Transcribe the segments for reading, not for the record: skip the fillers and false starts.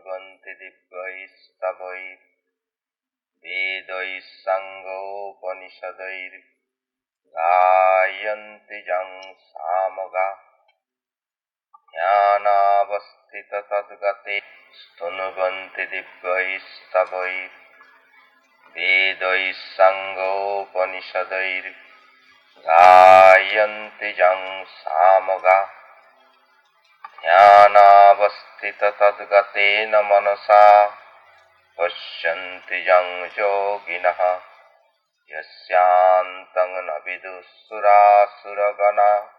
Stunubanti Dibbaistavai Vedai Sangopanishadair Gayanti Jang Samaga Jnanavastita Tadgate Stunubanti Dibbaistavai Vedai Sangopanishadair Gayanti Jang Samaga Jnanavastita Tadgatena Manasa Pashyanti Jang Yoginaha Yasyantang Navidusurasuragana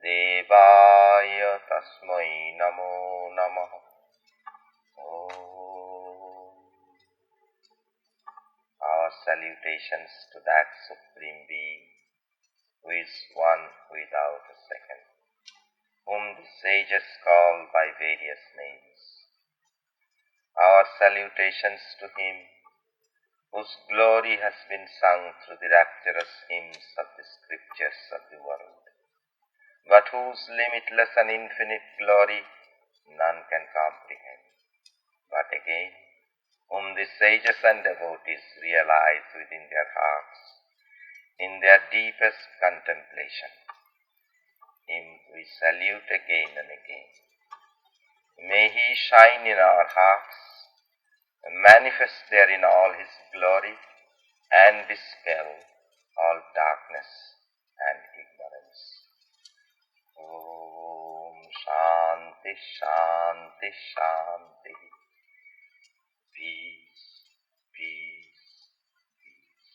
Devaya Tasmai Namo Namaha. Our salutations to that Supreme Being who is one without a second, whom the sages call by various names. Our salutations to Him whose glory has been sung through the rapturous hymns of the scriptures of the world, but whose limitless and infinite glory none can comprehend, but again, whom the sages and devotees realize within their hearts, in their deepest contemplation. Him we salute again and again. May He shine in our hearts, manifest therein all His glory, and dispel all darkness and ignorance. Om Shanti Shanti Shanti. Peace, peace, peace.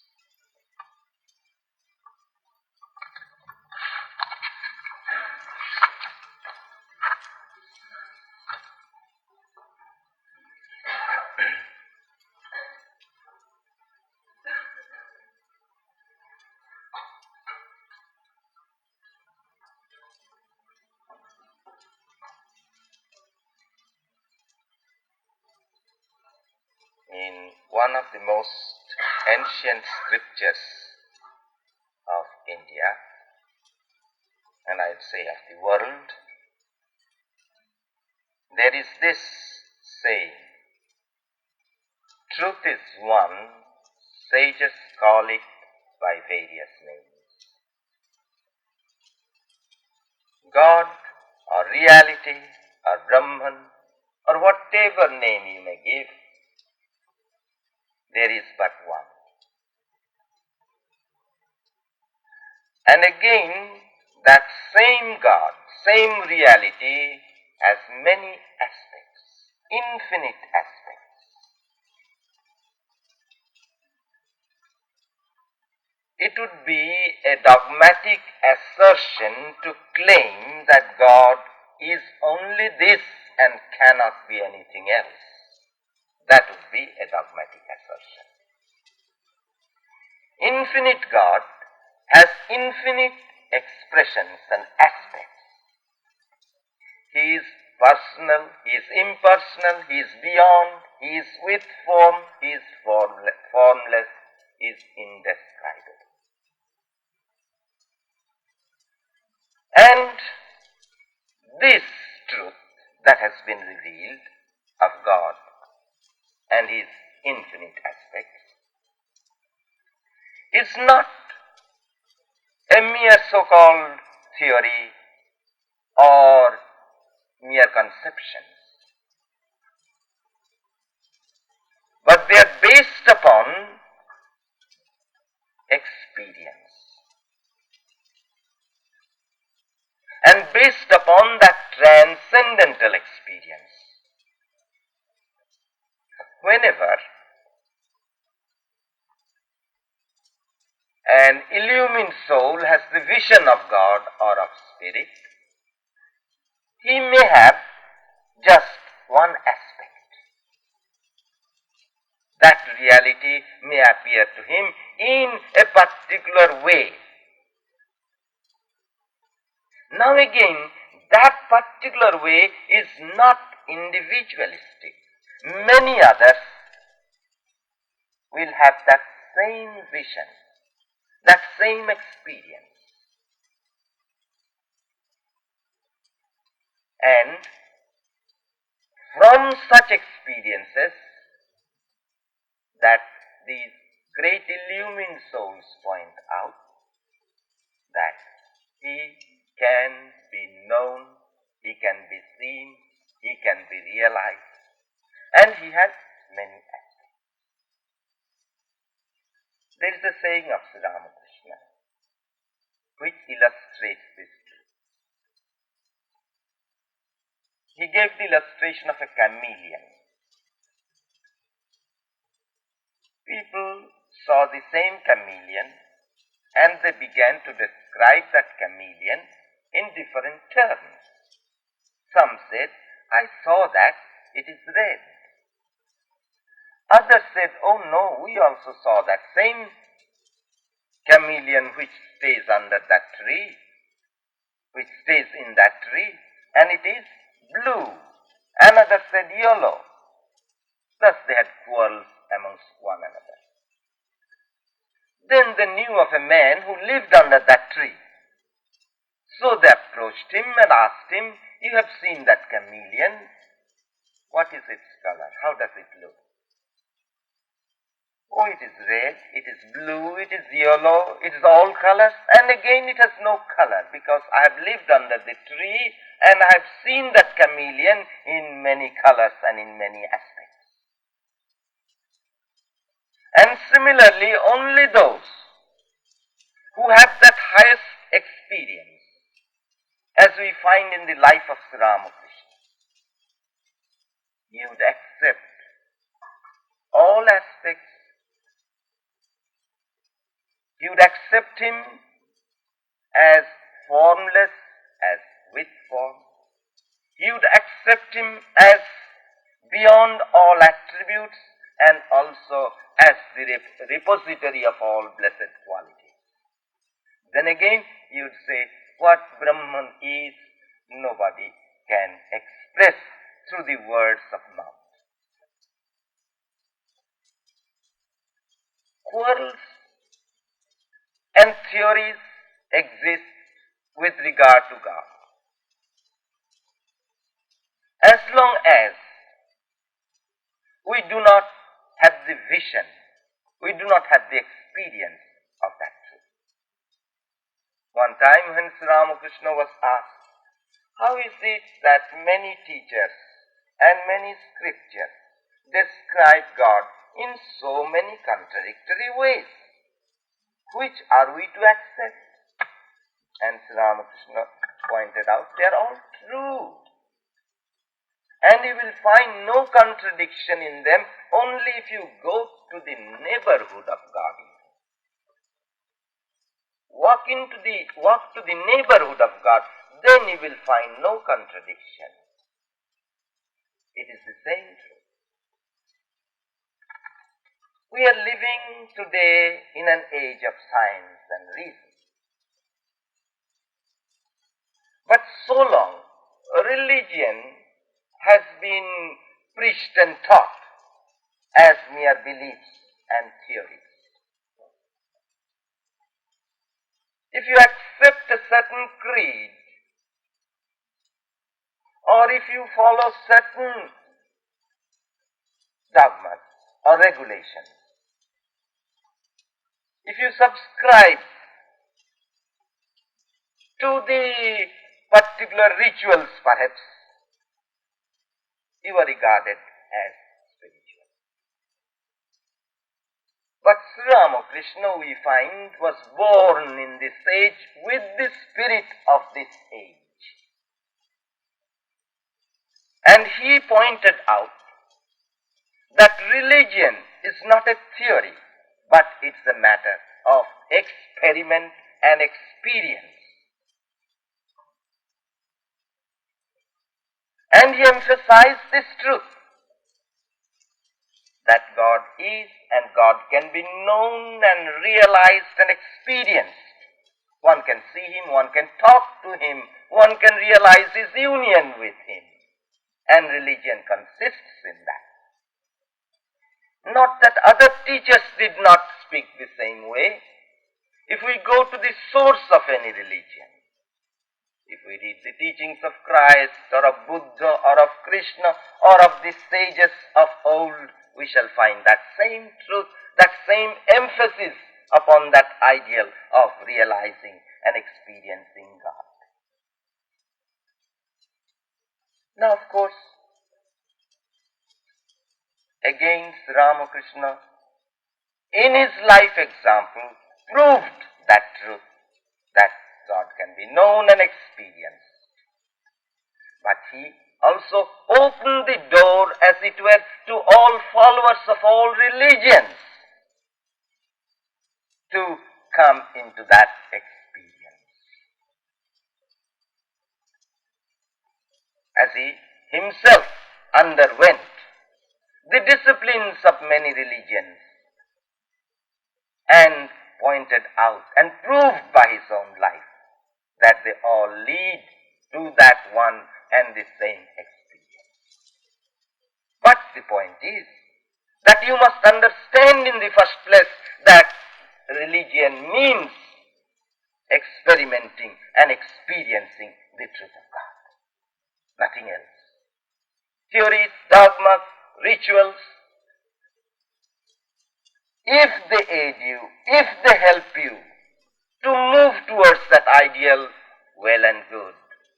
In one of the most ancient scriptures of India, and I'd say of the world, there is this saying, truth is one, sages call it by various names. God or reality or Brahman or whatever name you may give, there is but one. And again, that same God, same reality has many aspects, infinite aspects. It would be a dogmatic assertion to claim that God is only this and cannot be anything else. That would be a dogmatic assertion. Infinite God has infinite expressions and aspects. He is personal, He is impersonal, He is beyond, He is with form, He is formless, He is indescribable. And this truth that has been revealed of God and His infinite aspects is not a mere so-called theory or mere conceptions, but they are based upon experience and based upon that transcendental experience. Whenever an illumined soul has the vision of God or of Spirit, he may have just one aspect. That reality may appear to him in a particular way. Now again, that particular way is not individualistic. Many others will have that same vision, that same experience. And From such experiences that these great illumined souls point out, that he can be known, he can be seen, he can be realized, and he has many aspects. There is a saying of Sri Ramakrishna which illustrates this truth. He gave the illustration of a chameleon. People saw the same chameleon and they began to describe that chameleon in different terms. Some said, I saw that, it is red. Others said, oh no, we also saw that same chameleon which stays under that tree, which stays in that tree, and it is blue. Another said yellow. Thus they had quarrels amongst one another. Then they knew of a man who lived under that tree. So they approached him and asked him, you have seen that chameleon. What is its color? How does it look? Oh, it is red, it is blue, it is yellow, it is all colors. And again it has no color because I have lived under the tree and I have seen that chameleon in many colors and in many aspects. And similarly, only those who have that highest experience, as we find in the life of Sri Ramakrishna, he would accept all aspects. He would accept him as formless, as with form. He would accept him as beyond all attributes and also as the repository of all blessed qualities. Then again, he would say, what Brahman is, nobody can express through the words of mouth. Quarrels and theories exist with regard to God. As long as we do not have the vision, we do not have the experience of that truth. One time when Sri Ramakrishna was asked, how is it that many teachers and many scriptures describe God in so many contradictory ways? Which are we to accept? And Sri Ramakrishna pointed out, they are all true. And you will find no contradiction in them only if you go to the neighborhood of God. Walk to the neighborhood of God, then you will find no contradiction. It is the same truth. We are living today in an age of science and reason. But so long, religion has been preached and taught as mere beliefs and theories. If you accept a certain creed, or if you follow certain dogmas or regulations, if you subscribe to the particular rituals perhaps, you are regarded as spiritual. But Sri Ramakrishna, we find, was born in this age with the spirit of this age. And he pointed out that religion is not a theory, but it's a matter of experiment and experience. And he emphasized this truth, that God is and God can be known and realized and experienced. One can see him, one can talk to him, one can realize his union with him. And religion consists in that. Not that other teachers did not speak the same way. If we go to the source of any religion, if we read the teachings of Christ or of Buddha or of Ramakrishna or of the sages of old, we shall find that same truth, that same emphasis upon that ideal of realizing and experiencing God. Now, of course, again, Sri Ramakrishna, in his life example, proved that truth, that God can be known and experienced. But he also opened the door, as it were, to all followers of all religions to come into that experience. As he himself underwent the disciplines of many religions and pointed out and proved by his own life that they all lead to that one and the same experience. But the point is that you must understand in the first place that religion means experimenting and experiencing the truth of God. Nothing else. Theories, dogmas, rituals, if they aid you, if they help you to move towards that ideal, well and good.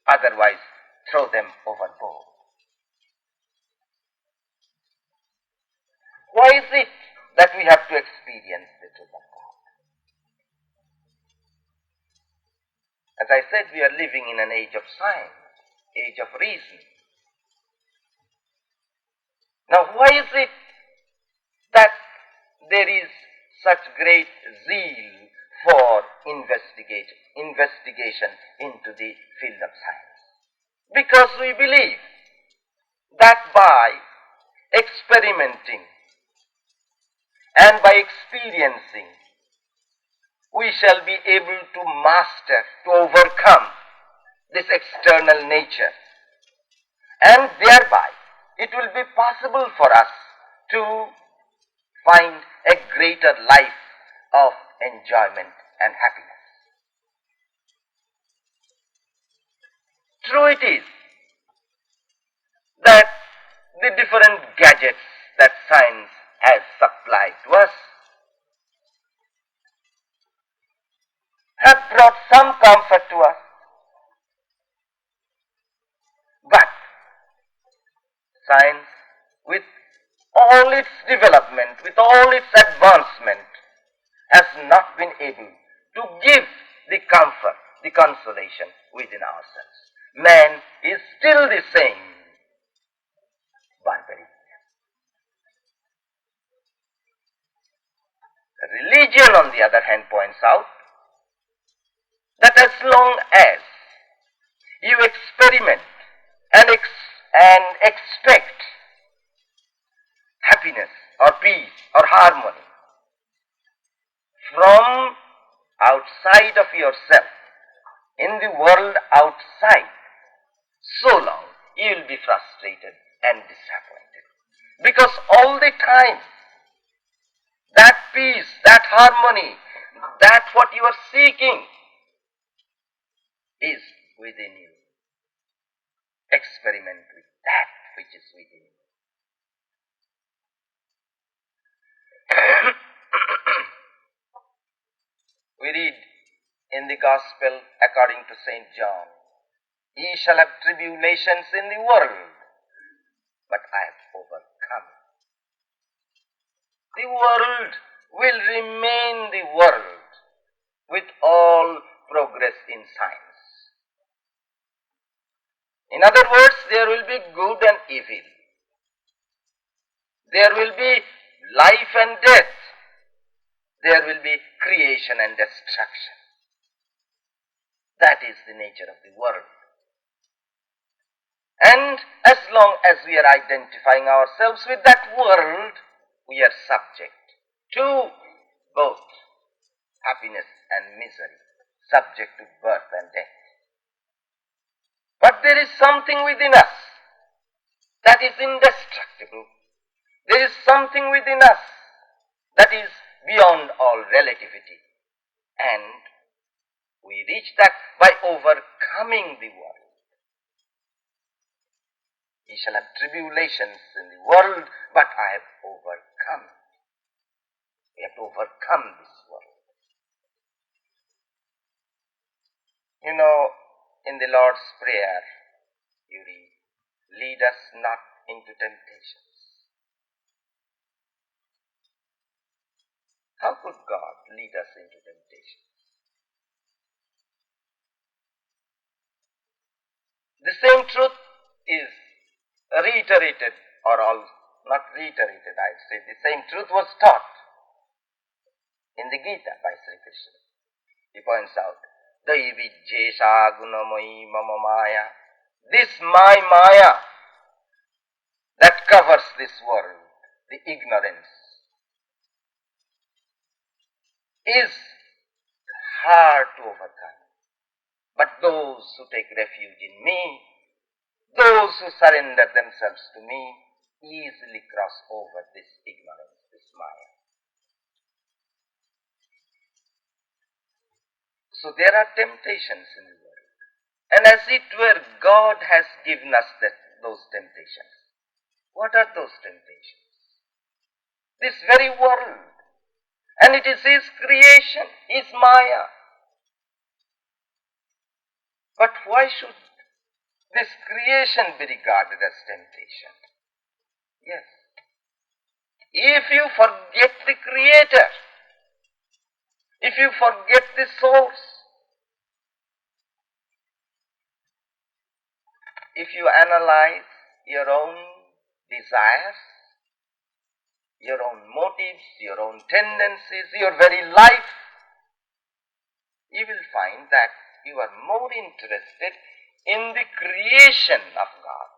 Otherwise, throw them overboard. Why is it that we have to experience the truth of God? As I said, we are living in an age of science, age of reason. Now, why is it that there is such great zeal for investigation into the field of science? Because we believe that by experimenting and by experiencing, we shall be able to master, to overcome this external nature. And thereby, it will be possible for us to find a greater life of enjoyment and happiness. True it is that the different gadgets that science has supplied to us have brought some comfort to us. But science, with all its development, with all its advancement, has not been able to give the comfort, the consolation within ourselves. Man is still the same barbarian. Religion, on the other hand, points out that as long as you experiment and expect happiness or peace or harmony from outside of yourself, in the world outside, so long you will be frustrated and disappointed. Because all the time, that peace, that harmony, that what you are seeking is within you. Experiment with that which is within you. We read in the Gospel according to St. John, "Ye shall have tribulations in the world, but I have overcome." The world will remain the world with all progress in science. In other words, there will be good and evil. There will be life and death. There will be creation and destruction. That is the nature of the world. And as long as we are identifying ourselves with that world, we are subject to both happiness and misery, subject to birth and death. But there is something within us that is indestructible. There is something within us that is beyond all relativity. And we reach that by overcoming the world. Ye shall have tribulations in the world, but I have overcome. We have to overcome this world. You know, in the Lord's Prayer, you read, lead us not into temptations. How could God lead us into temptation? The same truth is reiterated, or not reiterated, I'd say. The same truth was taught in the Gita by Sri Krishna. He points out, Daividjesha gunamai mama maya. This my maya that covers this world, the ignorance, is hard to overcome. But those who take refuge in me, those who surrender themselves to me, easily cross over this ignorance, this maya. So there are temptations in the world. And as it were, God has given us those temptations. What are those temptations? This very world. And it is His creation, His maya. But why should this creation be regarded as temptation? Yes. If you forget the Creator, if you forget the source, if you analyze your own desires, your own motives, your own tendencies, your very life, you will find that you are more interested in the creation of God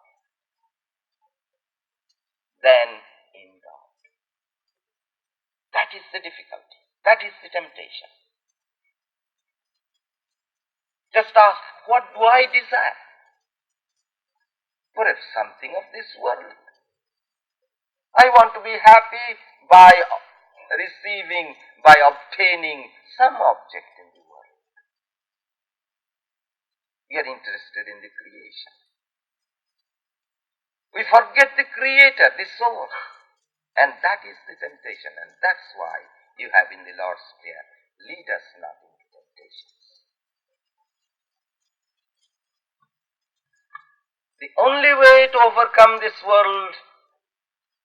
than in God. That is the difficulty. That is the temptation. Just ask, what do I desire? Perhaps something of this world. I want to be happy by receiving, by obtaining some object in the world. We are interested in the creation. We forget the Creator, the source. And that is the temptation. And that's why you have in the Lord's Prayer, lead us not into temptations. The only way to overcome this world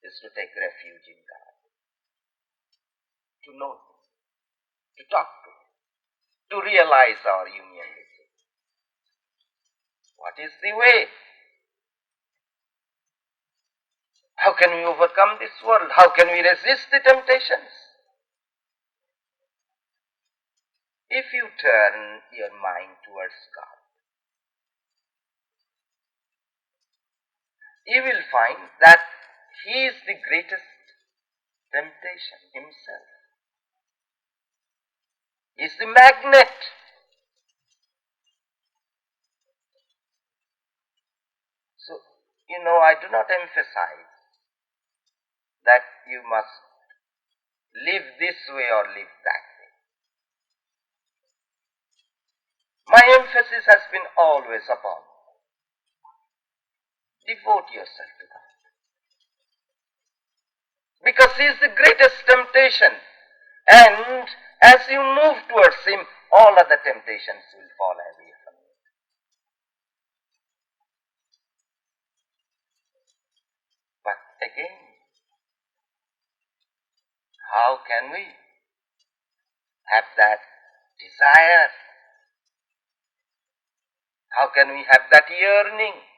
is to take refuge in God. To know Him. To talk to Him. To realize our union with Him. What is the way? How can we overcome this world? How can we resist the temptations? If you turn your mind towards God, you will find that He is the greatest temptation Himself. He is the magnet. So, I do not emphasize that you must live this way or live that way. My emphasis has been always upon devote yourself to God. Because He is the greatest temptation. And as you move towards Him, all other temptations will fall away from you. But again, how can we have that desire? How can we have that yearning?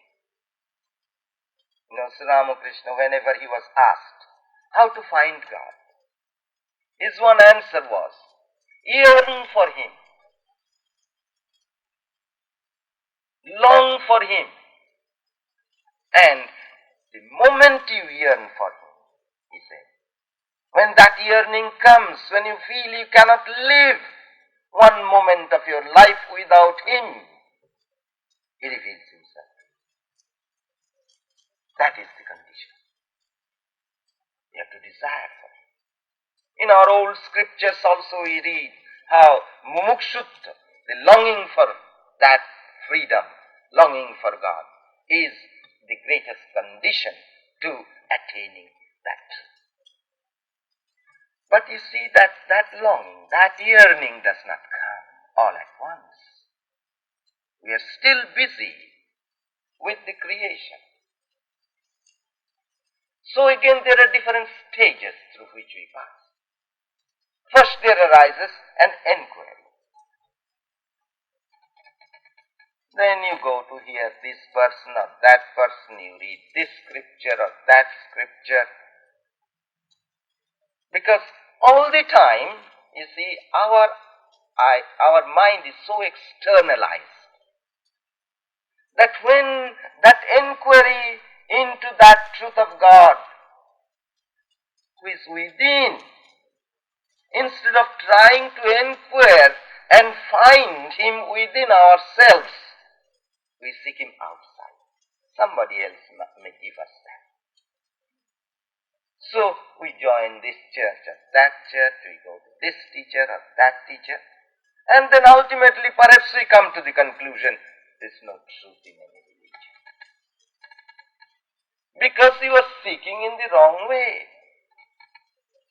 Sri Ramakrishna, whenever he was asked how to find God, his one answer was, yearn for Him. Long for Him. And the moment you yearn for Him, he said, when that yearning comes, when you feel you cannot live one moment of your life without Him, He reveals Himself. That is the condition. You have to desire for Him. In our old scriptures also we read how mumukshut, the longing for that freedom, longing for God, is the greatest condition to attaining that truth. But you see that longing, that yearning does not come all at once. We are still busy with the creation. So again, there are different stages through which we pass. First there arises an enquiry. Then you go to hear this person or that person, you read this scripture or that scripture. Because all the time, you see, our mind is so externalized that when that enquiry into that truth of God who is within, instead of trying to inquire and find him within ourselves, we seek him outside. Somebody else may give us that. So we join this church or that church, we go to this teacher or that teacher, and then ultimately perhaps we come to the conclusion, there is no truth in any religion. Because you are seeking in the wrong way.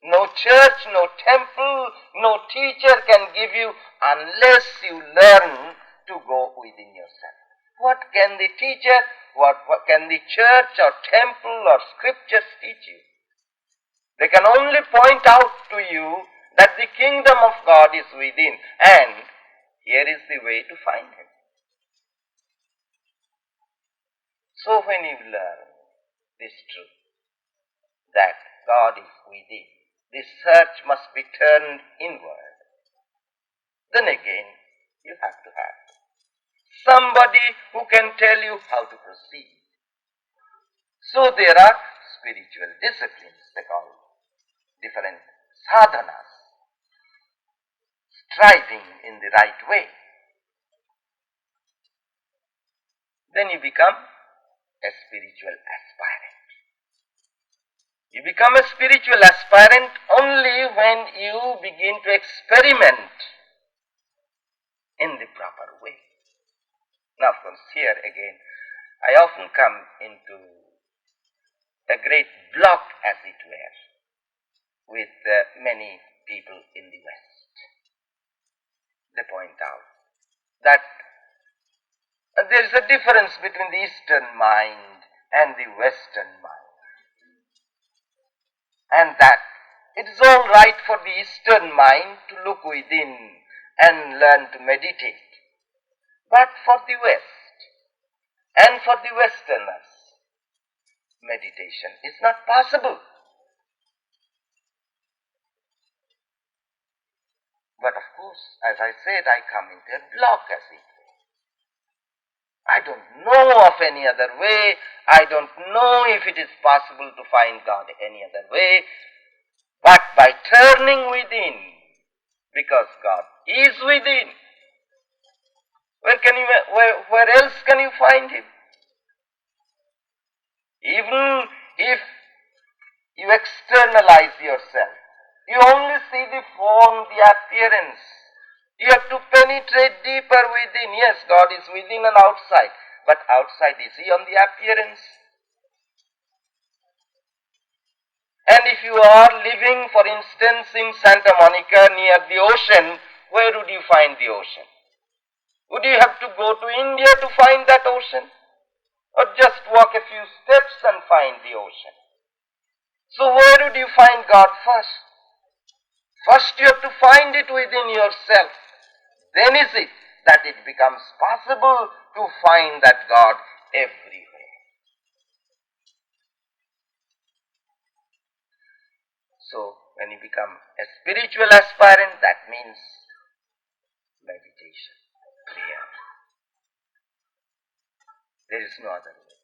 No church, no temple, no teacher can give you unless you learn to go within yourself. What can the teacher, what can the church or temple or scriptures teach you? They can only point out to you that the kingdom of God is within, and here is the way to find him. So when you learn this truth, that God is within, this search must be turned inward, then again you have to have somebody who can tell you how to proceed. So there are spiritual disciplines, they call different sadhanas, striving in the right way. Then you become a spiritual aspirant. You become a spiritual aspirant only when you begin to experiment in the proper way. Now, of course, here again, I often come into a great block, as it were, with many people in the West. They point out that there is a difference between the Eastern mind and the Western mind. And that it is all right for the Eastern mind to look within and learn to meditate. But for the West and for the Westerners, meditation is not possible. But of course, as I said, I come into a block, as it were. I don't know of any other way. I don't know if it is possible to find God any other way. But by turning within, because God is within, where else can you find him? Even if you externalize yourself, you only see the form, the appearance. You have to penetrate deeper within. Yes, God is within and outside. But outside, is he on the appearance? And if you are living, for instance, in Santa Monica near the ocean, where would you find the ocean? Would you have to go to India to find that ocean? Or just walk a few steps and find the ocean? So where would you find God first? First you have to find it within yourself. Then is it that it becomes possible to find that God everywhere. So when you become a spiritual aspirant, that means meditation, prayer. There is no other way.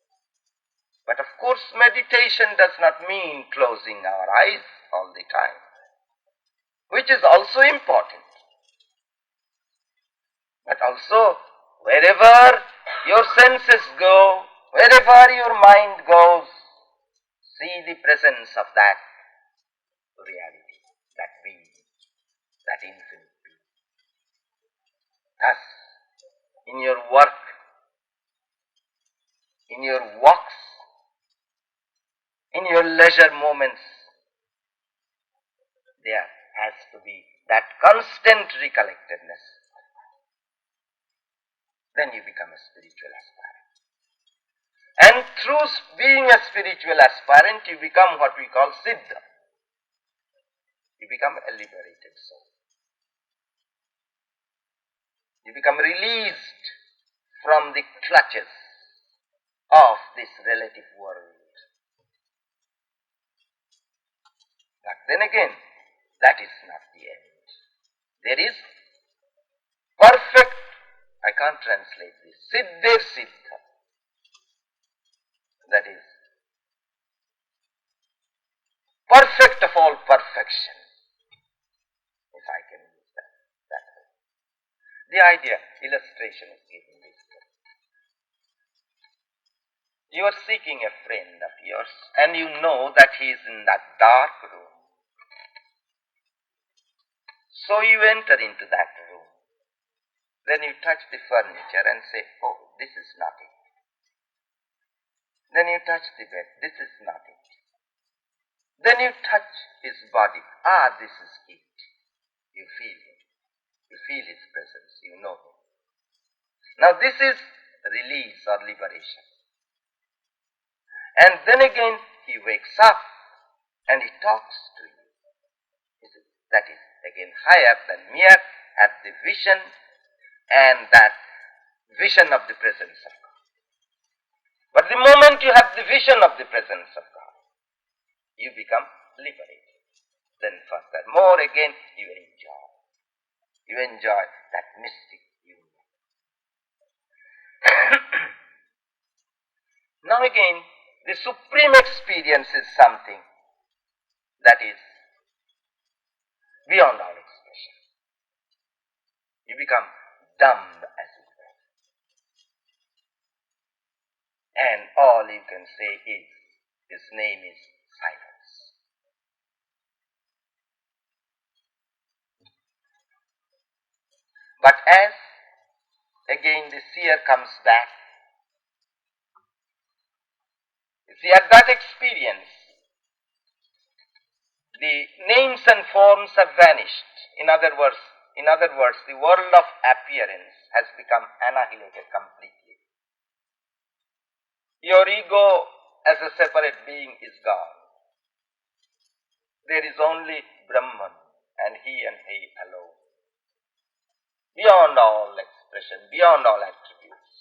But of course, meditation does not mean closing our eyes all the time, which is also important. But also, wherever your senses go, wherever your mind goes, see the presence of that reality, that being, that infinite being. Thus, in your work, in your walks, in your leisure moments, there has to be that constant recollectedness. Then you become a spiritual aspirant. And through being a spiritual aspirant, you become what we call siddha. You become a liberated soul. You become released from the clutches of this relative world. But then again, that is not the end. There is perfect, I can't translate this, siddher siddha. That is, perfect of all perfection, if I can use that way. The idea, illustration is given this way. You are seeking a friend of yours and you know that he is in that dark room. So you enter into that room. Then you touch the furniture and say, oh, this is not it. Then you touch the bed, this is not it. Then you touch his body, this is it. You feel him. You feel his presence, you know him. Now this is release or liberation. And then again he wakes up and he talks to you. That is again higher than mere at the vision and that vision of the presence of God. But the moment you have the vision of the presence of God, you become liberated. Then furthermore again you enjoy. You enjoy that mystic union. Now again, the supreme experience is something that is beyond all expression. You become dumb as it were. And all you can say is, his name is silence. But as again the seer comes back, you see, at that experience, the names and forms have vanished. In other words, the world of appearance has become annihilated completely. Your ego as a separate being is gone. There is only Brahman and he alone. Beyond all expression, beyond all attributes.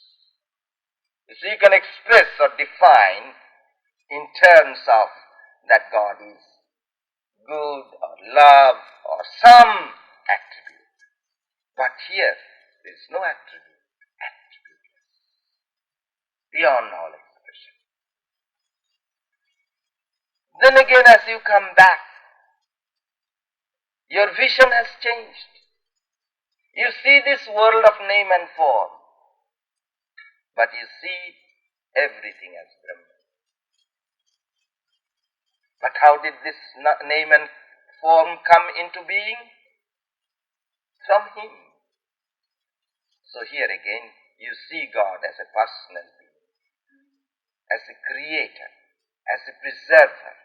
You see, you can express or define in terms of that God is good or love or some attribute. But here, there is no attribute, attributeless. Beyond all expression. Then again, as you come back, your vision has changed. You see this world of name and form, but you see everything as Brahman. But how did this name and form come into being? From him. So here again, you see God as a personal being, as a creator, as a preserver,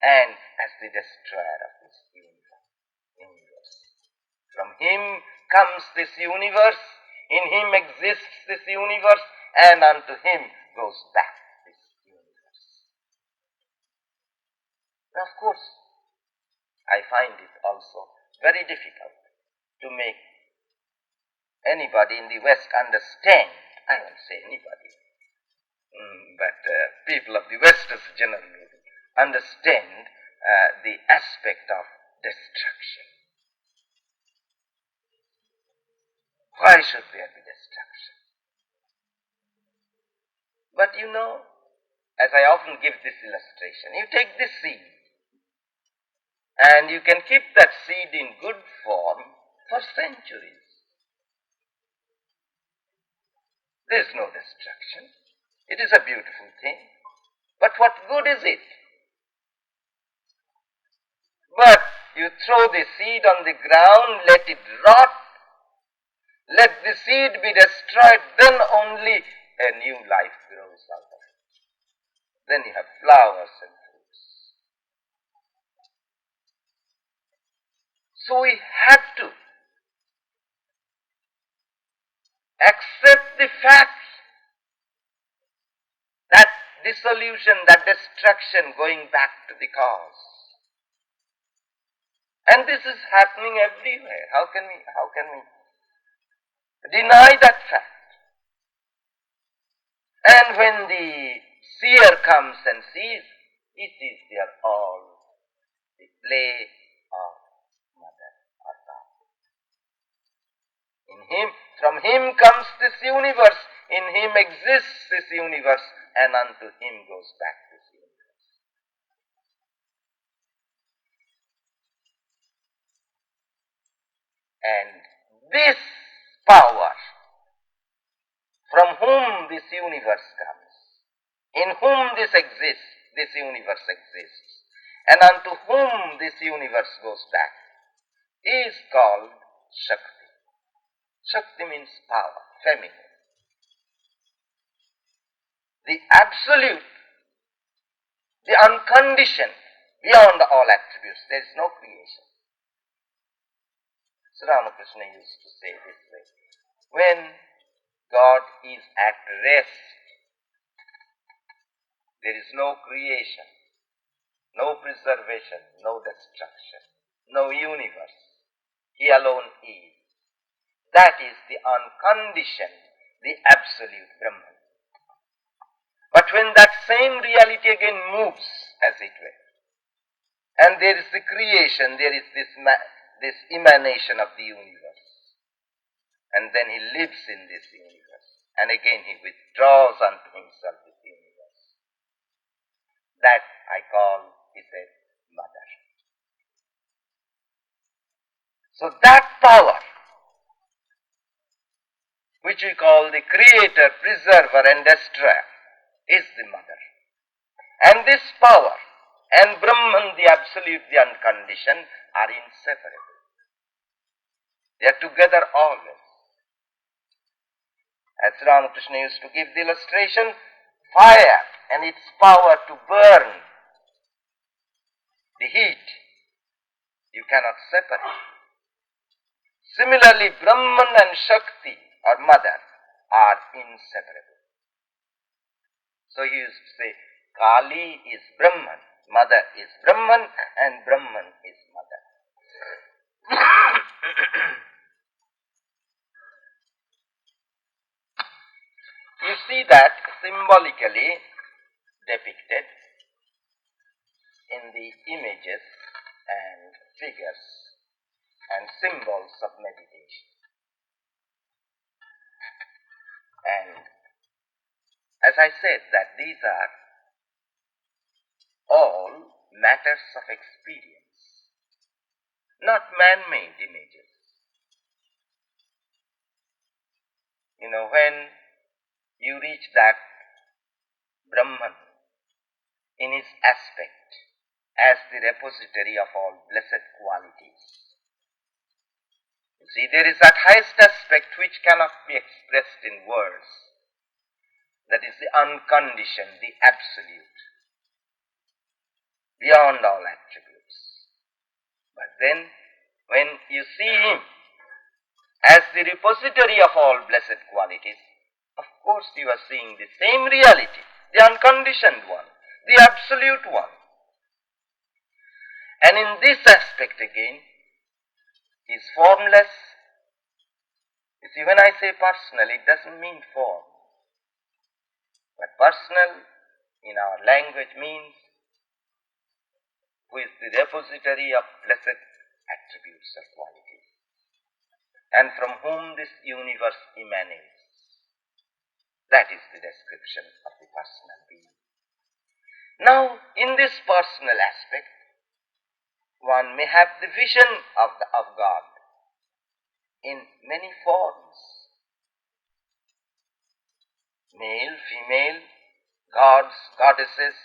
and as the destroyer of this universe. From him comes this universe, in him exists this universe, and unto him goes back this universe. Now, of course, I find it also very difficult to make anybody in the West understand, I won't say anybody, but people of the West as generally understand the aspect of destruction. Why should there be destruction? But you know, as I often give this illustration, you take this seed and you can keep that seed in good form for centuries. There is no destruction. It is a beautiful thing. But what good is it? But you throw the seed on the ground, let it rot, let the seed be destroyed, then only a new life grows out of Then you have flowers and fruits. So we have to accept the fact that dissolution, that destruction going back to the cause. And this is happening everywhere. How can we deny that fact? And when the seer comes and sees, he sees they are all the play of Mother or God. In him, from him comes this universe, in him exists this universe, and unto him goes back this universe. And this power, from whom this universe comes, in whom this exists, this universe exists, and unto whom this universe goes back, is called Shakti. Shakti means power, feminine. The absolute, the unconditioned, beyond all attributes. There is no creation. Sri Ramakrishna used to say this way: when God is at rest, there is no creation, no preservation, no destruction, no universe. He alone is. That is the unconditioned, the absolute Brahman. But when that same reality again moves, as it were, and there is the creation, there is this emanation of the universe, and then he lives in this universe, and again he withdraws unto himself this universe. That I call, he said, Mother. So that power, which we call the creator, preserver and destroyer, is the Mother. And this power and Brahman, the absolute, the unconditioned, are inseparable. They are together always. As Ramakrishna used to give the illustration, fire and its power to burn the heat, you cannot separate. Similarly, Brahman and Shakti, or Mother, are inseparable. So he used to say, Kali is Brahman, Mother is Brahman, and Brahman is Mother. You see that symbolically depicted in the images and figures and symbols of meditation. And as I said, that these are all matters of experience, not man-made images. When you reach that Brahman in his aspect as the repository of all blessed qualities, you see, there is that highest aspect which cannot be expressed in words. That is the unconditioned, the absolute, beyond all attributes. But then, when you see him as the repository of all blessed qualities, of course you are seeing the same reality, the unconditioned one, the absolute one. And in this aspect again, he is formless. You see, when I say personal, it doesn't mean form. But personal, in our language, means who is the repository of blessed attributes or qualities, and from whom this universe emanates. That is the description of the personal being. Now, in this personal aspect, one may have the vision of God in many forms. Male, female, gods, goddesses,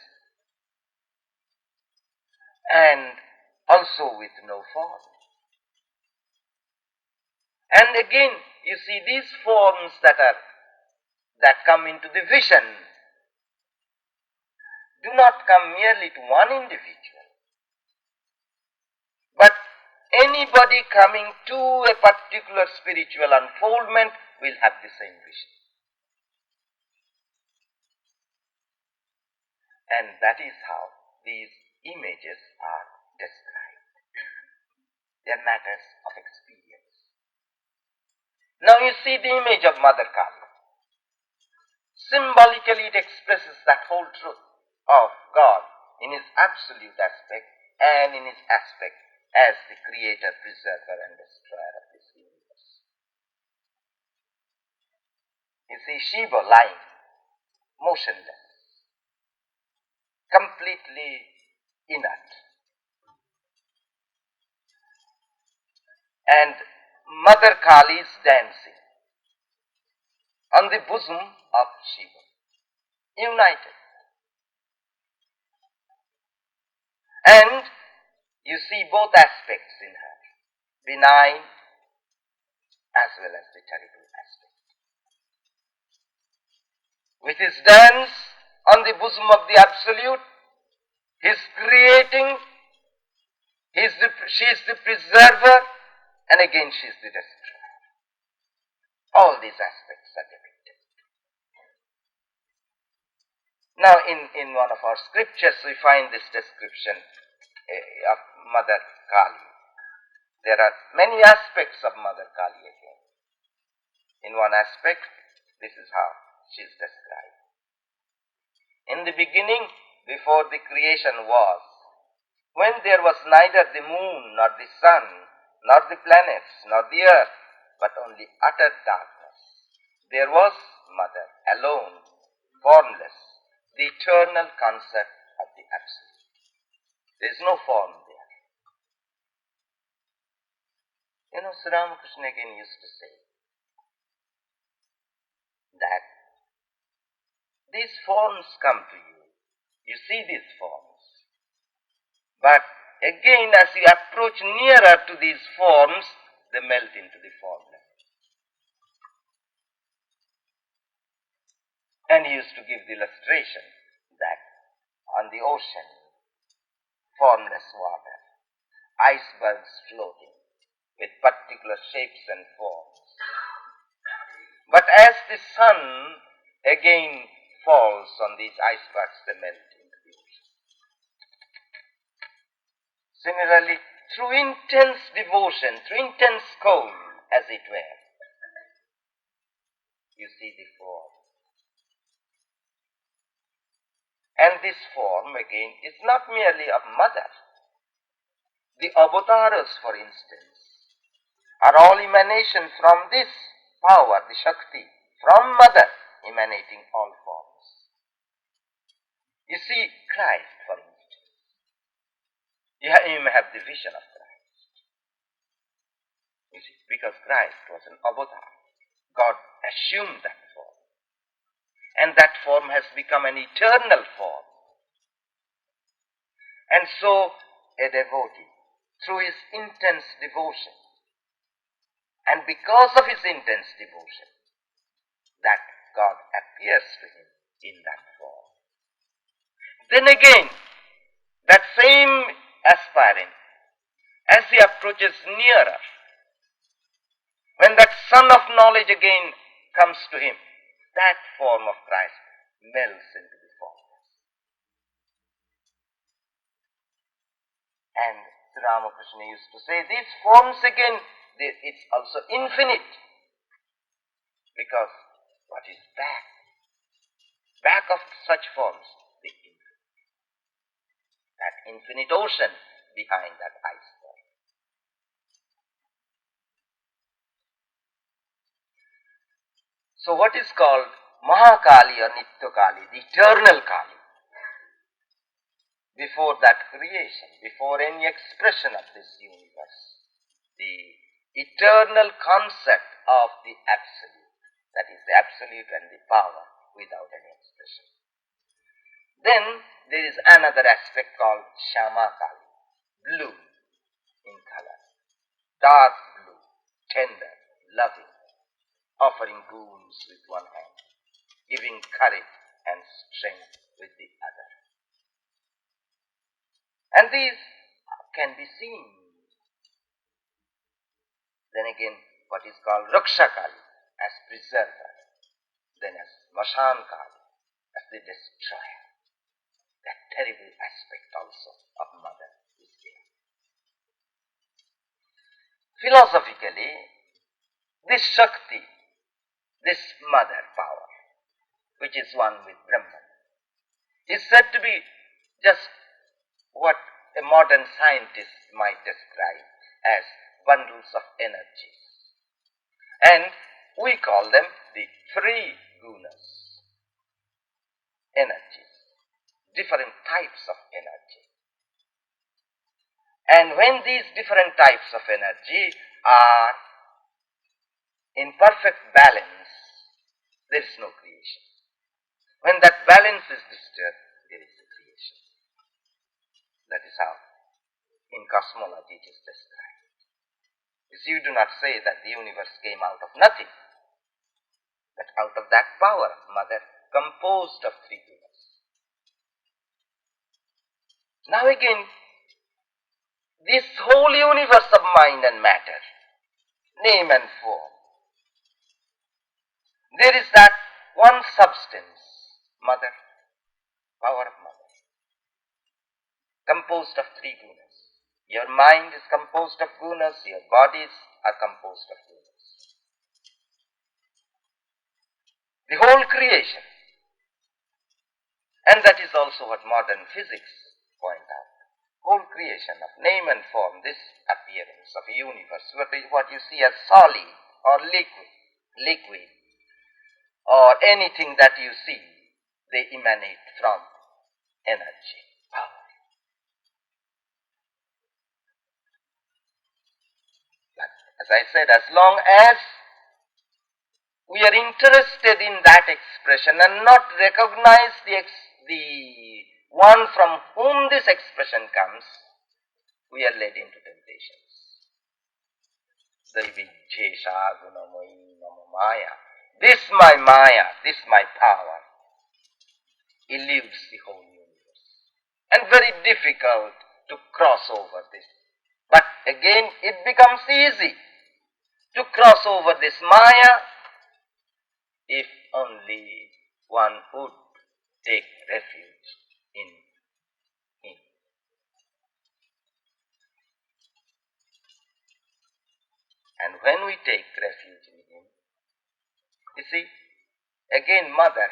and also with no form. And again, you see, these forms that come into the vision, do not come merely to one individual, but anybody coming to a particular spiritual unfoldment will have the same vision. And that is how these images are described. They are matters of experience. Now you see the image of Mother Kali. Symbolically it expresses that whole truth of God in his absolute aspect and in his aspect as the creator, preserver and destroyer of this universe. You see Shiva lying, motionless, completely inert. And Mother Kali is dancing on the bosom of Shiva, united. And you see both aspects in her, benign as well as the terrible aspect. With his dance on the bosom of the Absolute, he is creating, she is the preserver, and again she is the destroyer. All these aspects are depicted. Now in one of our scriptures we find this description of Mother Kali. There are many aspects of Mother Kali again. In one aspect, this is how she is described. In the beginning, before the creation was, when there was neither the moon, nor the sun, nor the planets, nor the earth, but only utter darkness, there was Mother, alone, formless, the eternal concept of the Absolute. There is no form there. Sri Ramakrishna again used to say that these forms come to you. You see these forms. But again, as you approach nearer to these forms, they melt into the formless. And he used to give the illustration that on the ocean, formless water, icebergs floating with particular shapes and forms. But as the sun again falls on these icebergs, they melt into the ocean. Similarly, through intense devotion, through intense cold, as it were, you see the form. And this form, again, is not merely of Mother. The avatars, for instance, are all emanation from this power, the Shakti, from Mother, emanating all forms. You see Christ, for instance. You may have the vision of Christ. You see, because Christ was an avatar. God assumed that form. And that form has become an eternal form. And so, a devotee, through his intense devotion, and because of his intense devotion, that God appears to him in that form. Then again, that same aspirant, as he approaches nearer, when that sun of knowledge again comes to him, that form of Christ melts into the formless. And Sri Ramakrishna used to say, these forms again, it's also infinite. Because what is back? Back of such forms, the infinite. That infinite ocean behind that iceberg. So what is called Mahakali or Nitya-Kali, the eternal Kali, before that creation, before any expression of this universe, the eternal concept of the Absolute, that is the Absolute and the power without any expression. Then there is another aspect called Shyamakali, blue in color, dark blue, tender, loving, offering boons with one hand, giving courage and strength with the other. And these can be seen. Then again, what is called Rakshakali as preserver, then as Mashankali as the destroyer. That terrible aspect also of mother is there. Philosophically, this Shakti, this mother power, which is one with Brahman, is said to be just what a modern scientist might describe as bundles of energies. And we call them the three gunas, energies, different types of energy. And when these different types of energy are in perfect balance, there is no creation. When that balance is disturbed, there is a creation. That is how in cosmology it is described. You see, you do not say that the universe came out of nothing, but out of that power of mother composed of three gunas. Now again, this whole universe of mind and matter, name and form, there is that one substance, mother, power of mother, composed of three gunas. Your mind is composed of gunas, your bodies are composed of gunas. The whole creation. And that is also what modern physics point out. Whole creation of name and form, this appearance of a universe, what you see as solid or liquid, or anything that you see, they emanate from energy, power. But as I said, as long as we are interested in that expression and not recognize the one from whom this expression comes, we are led into temptations. Daivijjesha gunamoyi nama maya. This my maya, this my power, eludes the whole universe. And very difficult to cross over this. But again, it becomes easy to cross over this maya if only one would take refuge in him. And when we take refuge in him, you see, again mother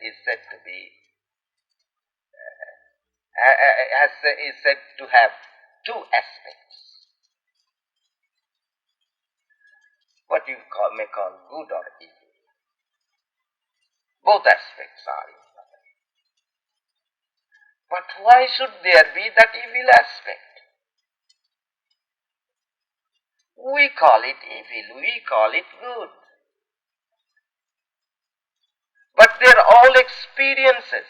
is said to be, is said to have two aspects. What you may call good or evil. Both aspects are in mother. But why should there be that evil aspect? We call it evil, we call it good. But they're all experiences.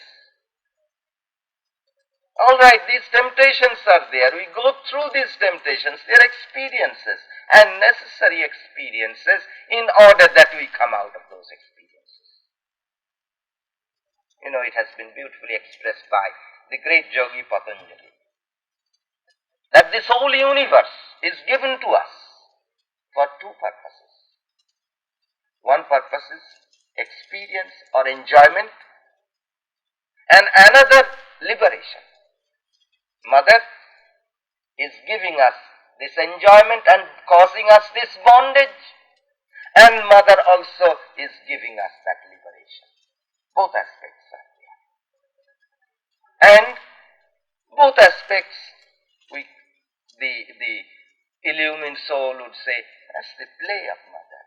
Alright, these temptations are there. We go through these temptations. They're experiences and necessary experiences in order that we come out of those experiences. You know, it has been beautifully expressed by the great Yogi Patanjali that this whole universe is given to us for two purposes. One purpose is experience or enjoyment, and another liberation. Mother is giving us this enjoyment and causing us this bondage, and mother also is giving us that liberation. Both aspects are there. And both aspects, the illumined soul would say, that's the play of mother.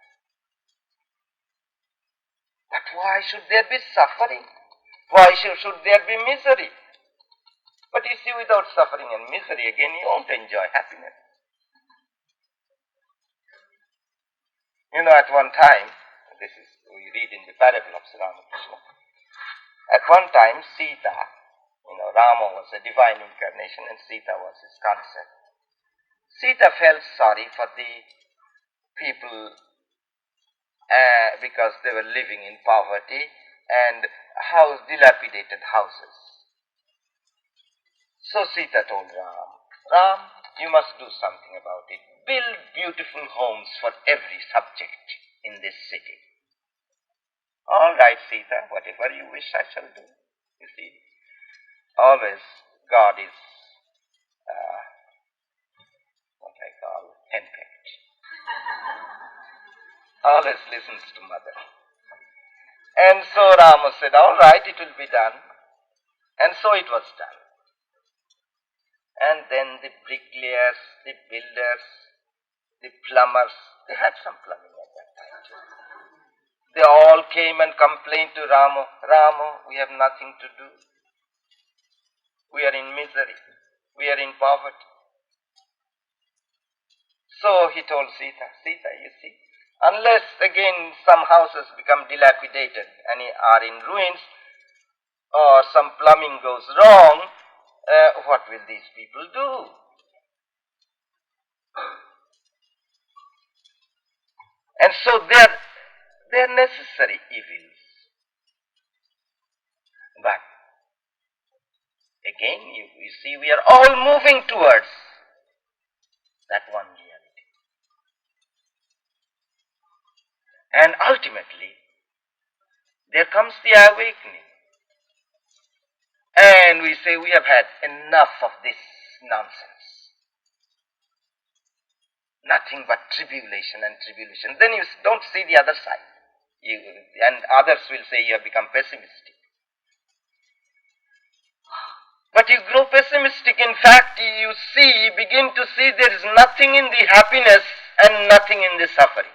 But why should there be suffering? Why should there be misery? But you see, without suffering and misery, again, you won't enjoy happiness. You know, at one time, we read in the parable of Sri Ramakrishna, at one time, Sita, Rama was a divine incarnation and Sita was his consort. Sita felt sorry for the people because they were living in poverty and dilapidated houses. So Sita told Ram, Ram, you must do something about it. Build beautiful homes for every subject in this city. All right, Sita, whatever you wish I shall do. You see, always God is what I call henpecked. Always listens to mother. And so Rama said, all right, it will be done. And so it was done. And then the bricklayers, the builders, the plumbers, they had some plumbing at that time too. They all came and complained to Rama, Rama, we have nothing to do. We are in misery. We are in poverty. So he told Sita, Sita, you see, unless again some houses become dilapidated and are in ruins, or some plumbing goes wrong, what will these people do? And so they're necessary evils. But again, you see, we are all moving towards that one reality. And ultimately, there comes the awakening. And we say we have had enough of this nonsense. Nothing but tribulation and tribulation. Then you don't see the other side. And others will say you have become pessimistic. But you grow pessimistic. In fact, you begin to see there is nothing in the happiness and nothing in the suffering.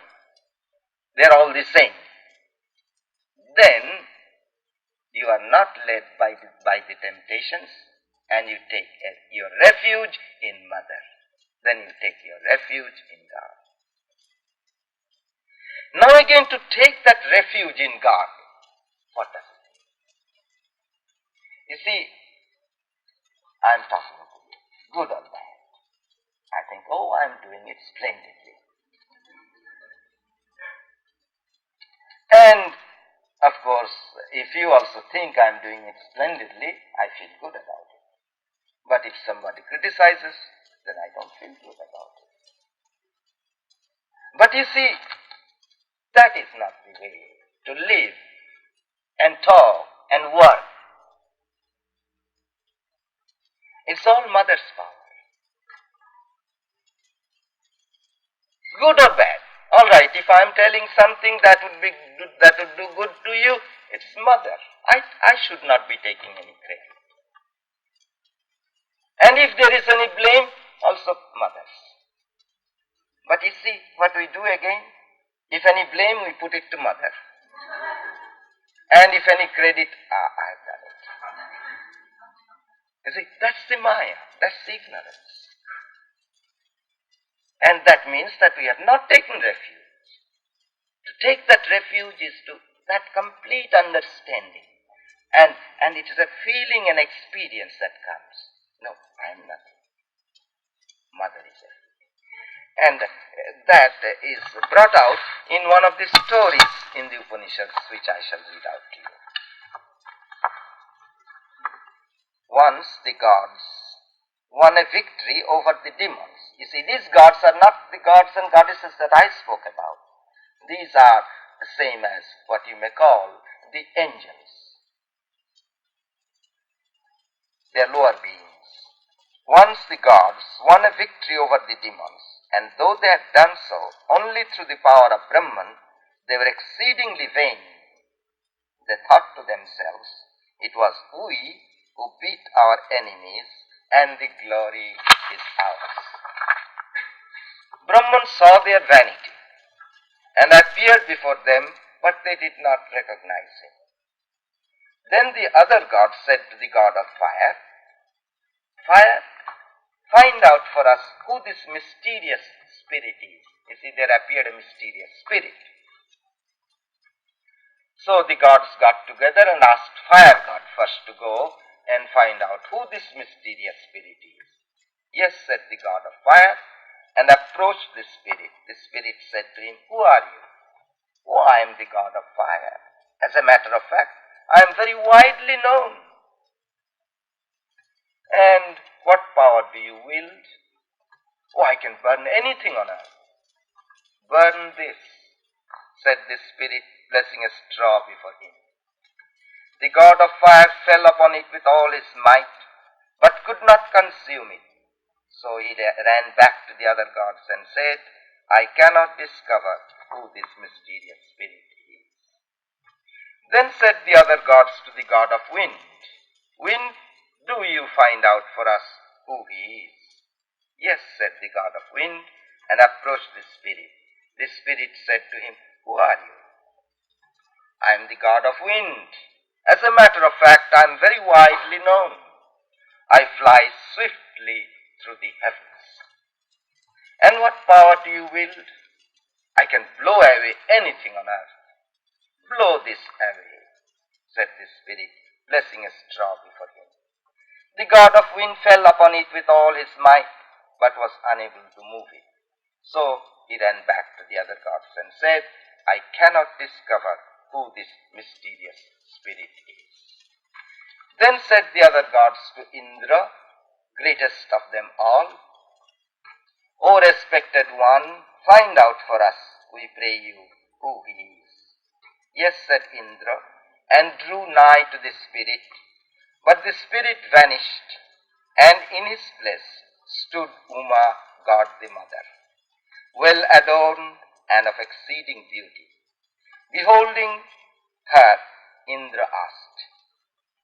They are all the same. Then you are not led by the temptations, and you take your refuge in Mother. Then you take your refuge in God. Now again, to take that refuge in God, what does it mean? You see, I am talking to you, good or bad. I think, I am doing it splendidly. And of course, if you also think I am doing it splendidly, I feel good about it. But if somebody criticizes, then I don't feel good about it. But you see, that is not the way to live and talk and work. It's all Mother's power. Good or bad. All right, if I am telling something that would do good to you, it's Mother. I should not be taking any credit. And if there is any blame, also Mother's. But you see, what we do again, if any blame, we put it to Mother. And if any credit, I have done it. You see, that's the Maya, that's the ignorance. And that means that we have not taken refuge. To take that refuge is to that complete understanding. And it is a feeling and experience that comes. No, I am nothing. Mother is everything. And that is brought out in one of the stories in the Upanishads, which I shall read out to you. Once the gods won a victory over the demons. You see, these gods are not the gods and goddesses that I spoke about. These are the same as what you may call the angels. They are lower beings. Once the gods won a victory over the demons, and though they had done so only through the power of Brahman, they were exceedingly vain. They thought to themselves, it was we who beat our enemies, and the glory is ours. Brahman saw their vanity and appeared before them, but they did not recognize him. Then the other god said to the god of fire, Fire, find out for us who this mysterious spirit is. You see, there appeared a mysterious spirit. So the gods got together and asked fire god first to go and find out who this mysterious spirit is. Yes, said the god of fire, and approached the spirit. The spirit said to him, who are you? Oh, I am the god of fire. As a matter of fact, I am very widely known. And what power do you wield? Oh, I can burn anything on earth. Burn this, said the spirit, placing a straw before him. The god of fire fell upon it with all his might, but could not consume it. So he ran back to the other gods and said, I cannot discover who this mysterious spirit is. Then said the other gods to the god of wind, Wind, do you find out for us who he is? Yes, said the god of wind, and approached the spirit. The spirit said to him, Who are you? I am the god of wind. As a matter of fact, I am very widely known. I fly swiftly through the heavens. And what power do you wield? I can blow away anything on earth. Blow this away, said the spirit, placing a straw before him. The god of wind fell upon it with all his might, but was unable to move it. So he ran back to the other gods and said, I cannot discover who this mysterious spirit is. Then said the other gods to Indra, greatest of them all, O respected one, find out for us, we pray you, who he is. Yes, said Indra, and drew nigh to the spirit. But the spirit vanished, and in his place stood Uma, God the Mother, well adorned and of exceeding beauty. Beholding her, Indra asked,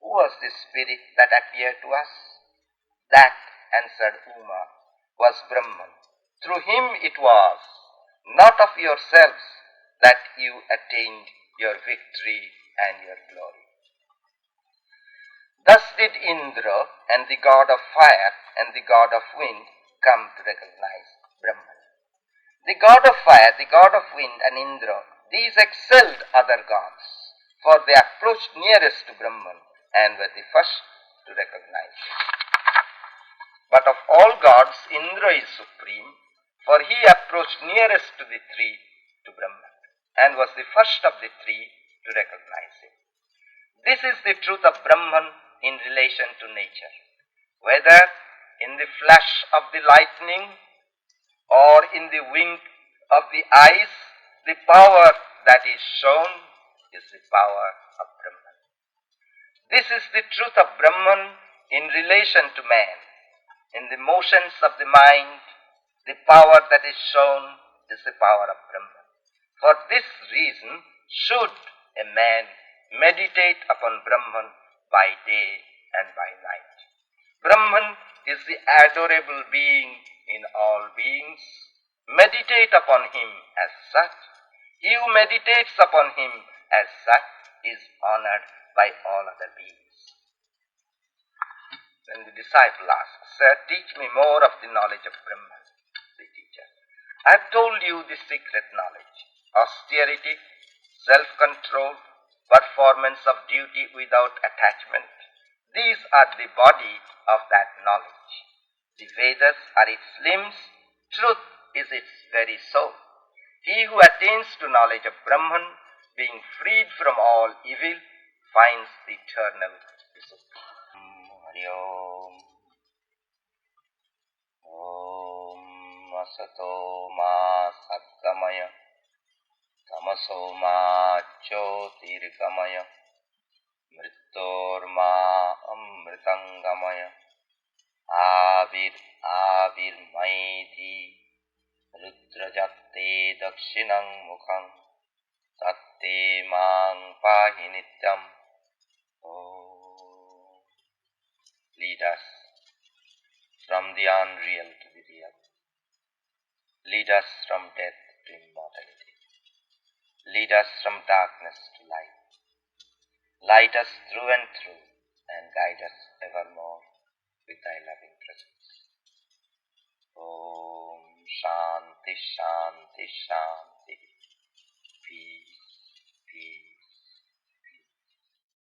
Who was this spirit that appeared to us? That, answered Uma, was Brahman. Through him it was, not of yourselves, that you attained your victory and your glory. Thus did Indra and the god of fire and the god of wind come to recognize Brahman. The god of fire, the god of wind, and Indra, these excelled other gods, for they approached nearest to Brahman and were the first to recognize him. But of all gods, Indra is supreme, for he approached nearest to the three, to Brahman, and was the first of the three to recognize him. This is the truth of Brahman in relation to nature. Whether in the flash of the lightning or in the wink of the eyes, the power that is shown is the power of Brahman. This is the truth of Brahman in relation to man. In the motions of the mind, the power that is shown is the power of Brahman. For this reason, should a man meditate upon Brahman by day and by night. Brahman is the adorable being in all beings. Meditate upon him as such. He who meditates upon him as such is honored by all other beings. When the disciple asks, Sir, teach me more of the knowledge of Brahman, the teacher. I have told you the secret knowledge, austerity, self-control, performance of duty without attachment. These are the body of that knowledge. The Vedas are its limbs, truth is its very soul. He who attains to knowledge of Brahman, being freed from all evil, finds the eternal discipline. Hari Om. Om Asato Ma Satgamaya Tamaso Ma Jyotirgamaya Mrittor Ma Amritangamaya Avir Maiti Rudrajatte Dakshinang Mukham Tatte Mang Pahi Nityam. Oh, lead us from the unreal to the real. Lead us from death to immortality. Lead us from darkness to light. Light us through and through, and guide us evermore with thy loving presence. Om Shanti Shanti Shanti.